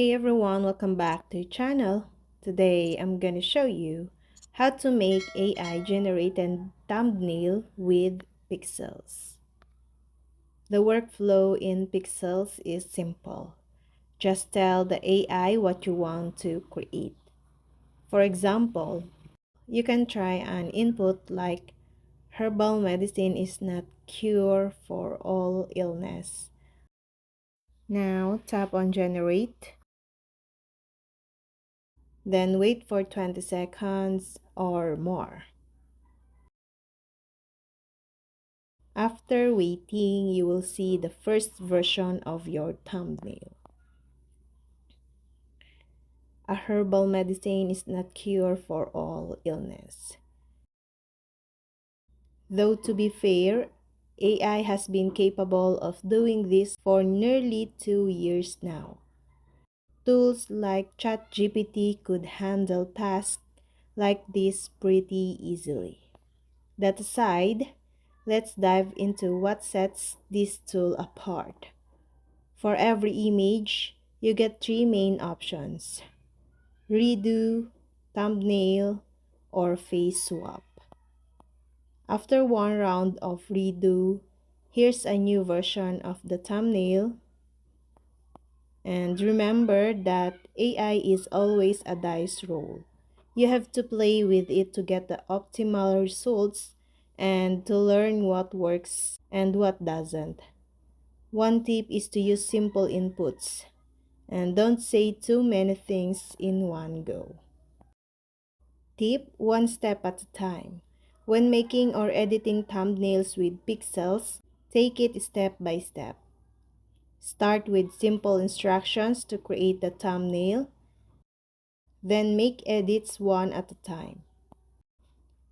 Hey everyone, welcome back to the channel. Today I'm gonna show you how to make AI generated thumbnail with Pixels. The workflow in Pixels is simple. Just tell the AI what you want to create. For example, you can try an input like herbal medicine is not cure for all illness. Now tap on generate. Then wait for 20 seconds or more. After waiting, you will see the first version of your thumbnail. A herbal medicine is not cure for all illness. Though to be fair, AI has been capable of doing this for nearly 2 years now. Tools like ChatGPT could handle tasks like this pretty easily. That aside, let's dive into what sets this tool apart. For every image, you get three main options: redo, thumbnail, or face swap. After one round of redo, here's a new version of the thumbnail. And remember that AI is always a dice roll. You have to play with it to get the optimal results and to learn what works and what doesn't. One tip is to use simple inputs and don't say too many things in one go. Tip: one step at a time. When making or editing thumbnails with Pixels, take it step by step. Start with simple instructions to create the thumbnail, then make edits one at a time.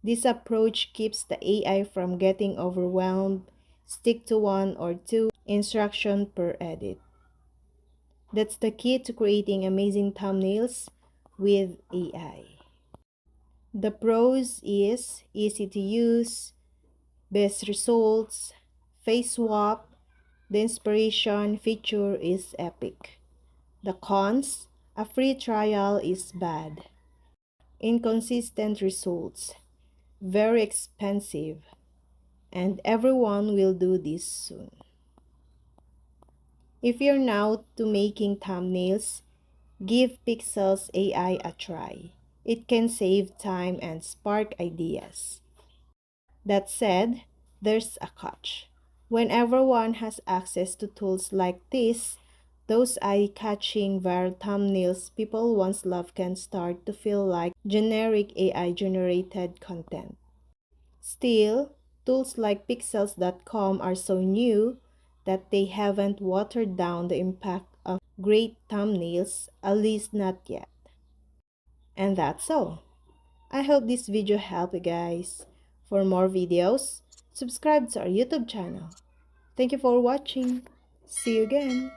This approach keeps the AI from getting overwhelmed. Stick to one or two instructions per edit. That's the key to creating amazing thumbnails with AI. The pros is easy to use, best results, face swap, the inspiration feature is epic. The cons: a free trial is bad, inconsistent results, very expensive, and everyone will do this soon. If you're now to making thumbnails, give Pixels AI a try. It can save time and spark ideas. That said, there's a catch. When everyone has access to tools like this, those eye-catching viral thumbnails people once loved can start to feel like generic AI-generated content. Still, tools like Pixels.com are so new that they haven't watered down the impact of great thumbnails, at least not yet. And that's all. I hope this video helped you guys. For more videos, subscribe to our YouTube channel. Thank you for watching. See you again.